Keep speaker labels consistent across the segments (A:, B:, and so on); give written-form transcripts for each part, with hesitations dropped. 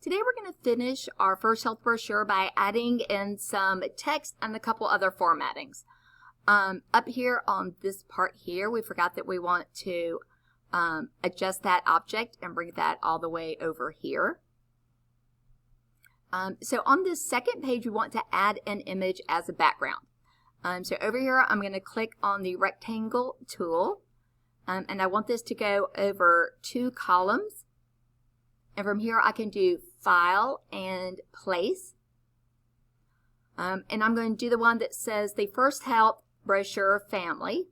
A: Today we're going to finish our FaH Health brochure by adding in some text and a couple other formattings. Up here on this part here, we forgot that we want to adjust that object and bring that all the way over here. So on this second page, we want to add an image as a background. So over here, I'm going to click on the rectangle tool, and I want this to go over 2 columns. And from here, I can do File and Place. And I'm going to do the one that says the FaH Health Brochure Family.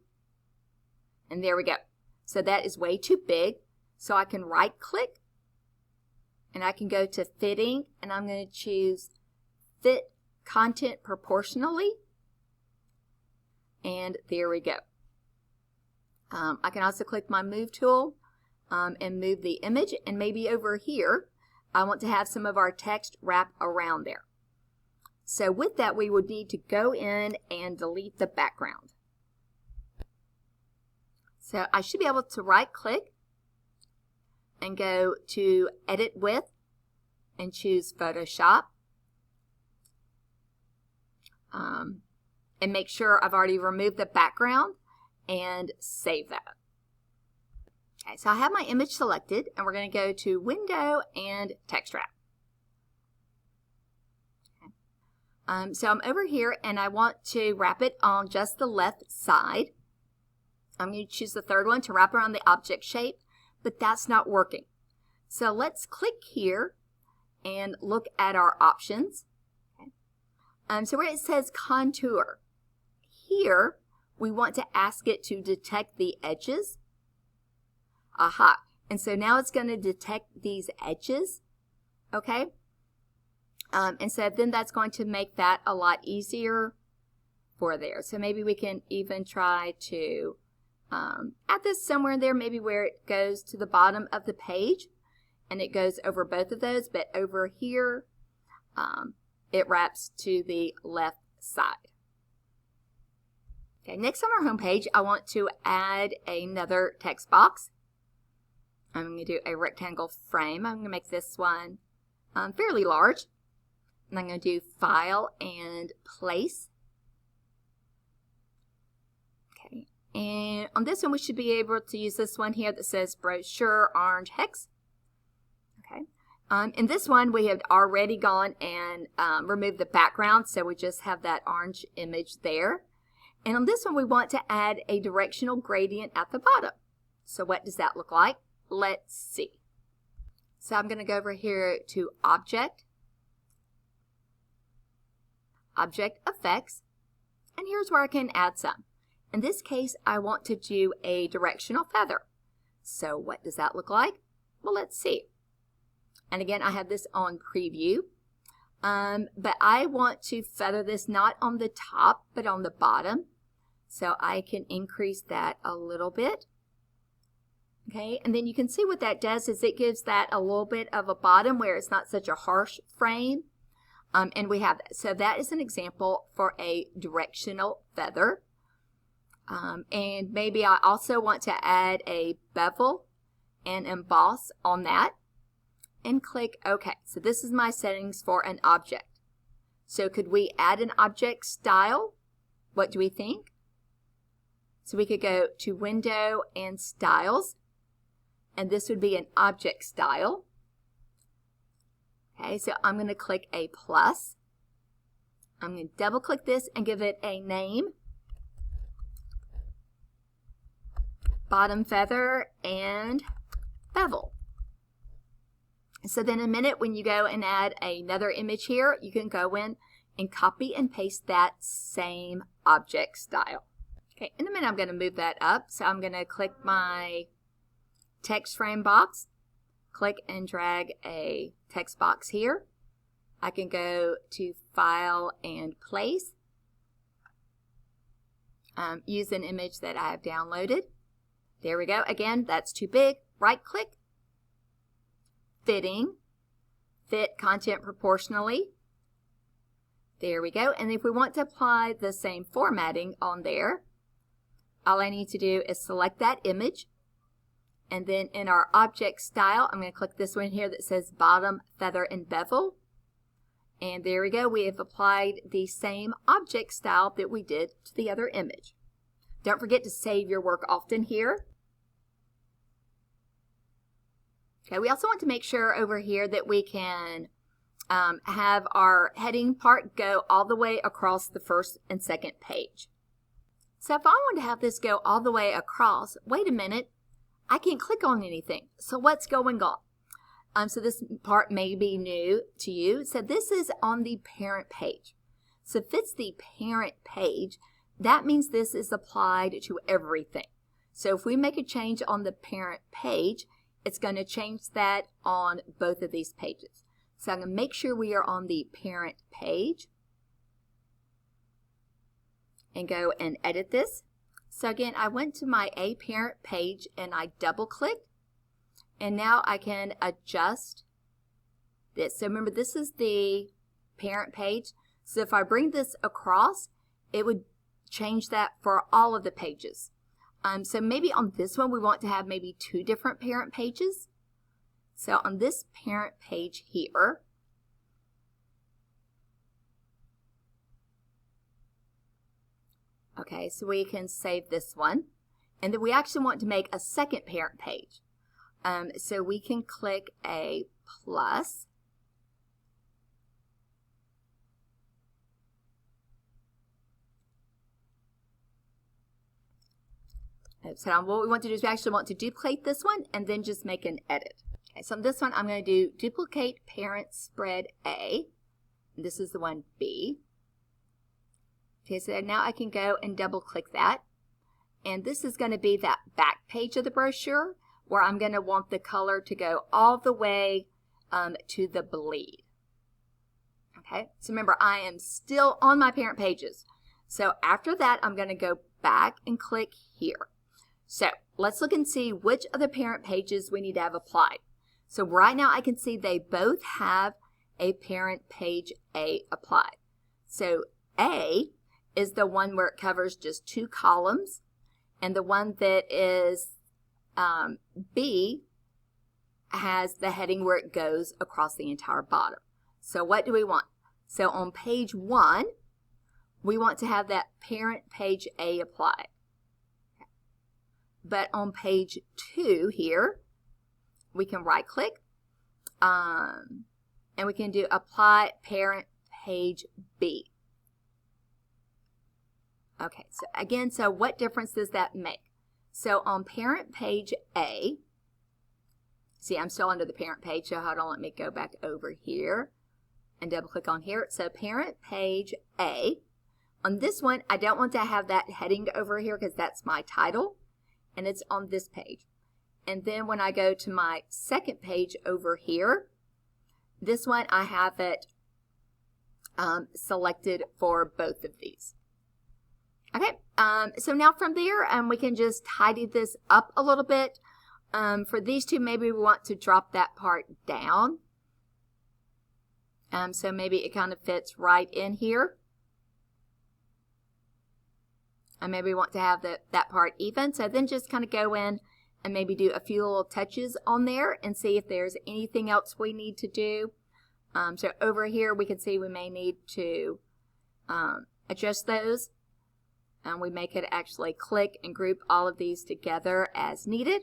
A: And there we go. So that is way too big. So I can right click and I can go to Fitting, and I'm going to choose Fit Content Proportionally. And there we go. I can also click my Move tool and move the image, and maybe over here I want to have some of our text wrap around there. So with that, we would need to go in and delete the background. So I should be able to right click and go to Edit With and choose Photoshop, and make sure I've already removed the background and save that. Okay, so I have my image selected, and we're going to go to Window and Text Wrap. Okay. So I'm over here, and I want to wrap it on just the left side. I'm going to choose the third one to wrap around the object shape, but that's not working. So let's click here and look at our options. Okay. So where it says Contour, here we want to ask it to detect the edges. Aha. And so now it's going to detect these edges. Okay. And so then that's going to make that a lot easier for there. So maybe we can even try to add this somewhere in there, maybe where it goes to the bottom of the page and it goes over both of those, but over here it wraps to the left side. Okay, next on our home page, I want to add another text box. I'm going to do a rectangle frame. I'm going to make this one fairly large. And I'm going to do File and Place. Okay, and on this one, we should be able to use this one here that says Brochure Orange Hex. Okay, in this one, we have already gone and removed the background, so we just have that orange image there. And on this one, we want to add a directional gradient at the bottom. So what does that look like? Let's see. So I'm going to go over here to Object, Object Effects, and here's where I can add some. In this case, I want to do a directional feather. So what does that look like? Well, let's see. And again, I have this on Preview, but I want to feather this not on the top, but on the bottom. So I can increase that a little bit. Okay, and then you can see what that does is it gives that a little bit of a bottom where it's not such a harsh frame. And we have that. So that is an example for a directional feather. And maybe I also want to add a bevel and emboss on that. And click OK. So this is my settings for an object. So could we add an object style? What do we think? So we could go to Window and Styles. And this would be an object style. Okay, so I'm going to click a plus. I'm going to double click this and give it a name. Bottom feather and bevel. So then in a minute when you go and add another image here, you can go in and copy and paste that same object style. Okay, in a minute I'm going to move that up. So I'm going to click my text frame box, click and drag a text box here. I can go to File and Place, use an image that I have downloaded. There we go. Again, that's too big. Right click, Fitting, Fit Content Proportionally. There we go. And if we want to apply the same formatting on there, all I need to do is select that image And then in our object style, I'm going to click this one here that says bottom feather and bevel. And there we go. We have applied the same object style that we did to the other image. Don't forget to save your work often here. Okay, we also want to make sure over here that we can have our heading part go all the way across the first and second page. So if I want to have this go all the way across, wait a minute, I can't click on anything. So what's going on? So this part may be new to you. So this is on the parent page. So if it's the parent page, that means this is applied to everything. So if we make a change on the parent page, it's going to change that on both of these pages. So I'm going to make sure we are on the parent page and go and edit this. So again, I went to my A parent page and I double clicked, and now I can adjust this. So remember, this is the parent page. So if I bring this across, it would change that for all of the pages. So maybe on this one we want to have maybe 2 different parent pages. So on this parent page here, okay, so we can save this one. And then we actually want to make a second parent page. So we can click a plus. So what we want to do is we actually want to duplicate this one and then just make an edit. Okay, so on this one, I'm going to do duplicate parent spread A. This is the one B. Okay, so now I can go and double click that. And this is going to be that back page of the brochure where I'm going to want the color to go all the way to the bleed. Okay, so remember, I am still on my parent pages. So after that, I'm going to go back and click here. So let's look and see which of the parent pages we need to have applied. So right now I can see they both have a parent page A applied. So A is the one where it covers just 2 columns, and the one that is B has the heading where it goes across the entire bottom. So what do we want? So on page 1, we want to have that parent page A applied. But on page 2 here, we can right click and we can do apply parent page B. Okay, so again, so what difference does that make? So on parent page A, see, I'm still under the parent page, so hold on, let me go back over here and double click on here. So parent page A, on this one, I don't want to have that heading over here because that's my title, and it's on this page. And then when I go to my second page over here, this one I have it selected for both of these. Okay, so now from there, we can just tidy this up a little bit. For these two, maybe we want to drop that part down. So maybe it kind of fits right in here. And maybe we want to have that part even. So then just kind of go in and maybe do a few little touches on there and see if there's anything else we need to do. So over here, we can see we may need to adjust those. And we make it actually click and group all of these together as needed.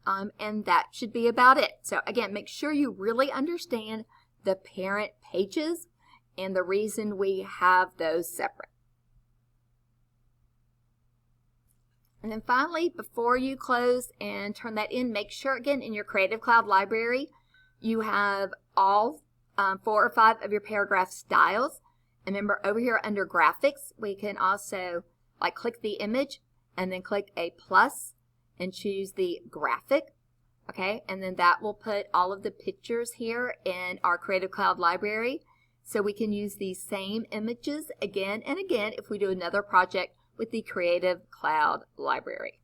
A: And that should be about it. So again, make sure you really understand the parent pages and the reason we have those separate. And then finally, before you close and turn that in, make sure again in your Creative Cloud library, you have all 4 or 5 of your paragraph styles. And remember, over here under graphics, we can also click the image and then click a plus and choose the graphic. Okay, and then that will put all of the pictures here in our Creative Cloud library. So we can use these same images again and again if we do another project with the Creative Cloud library.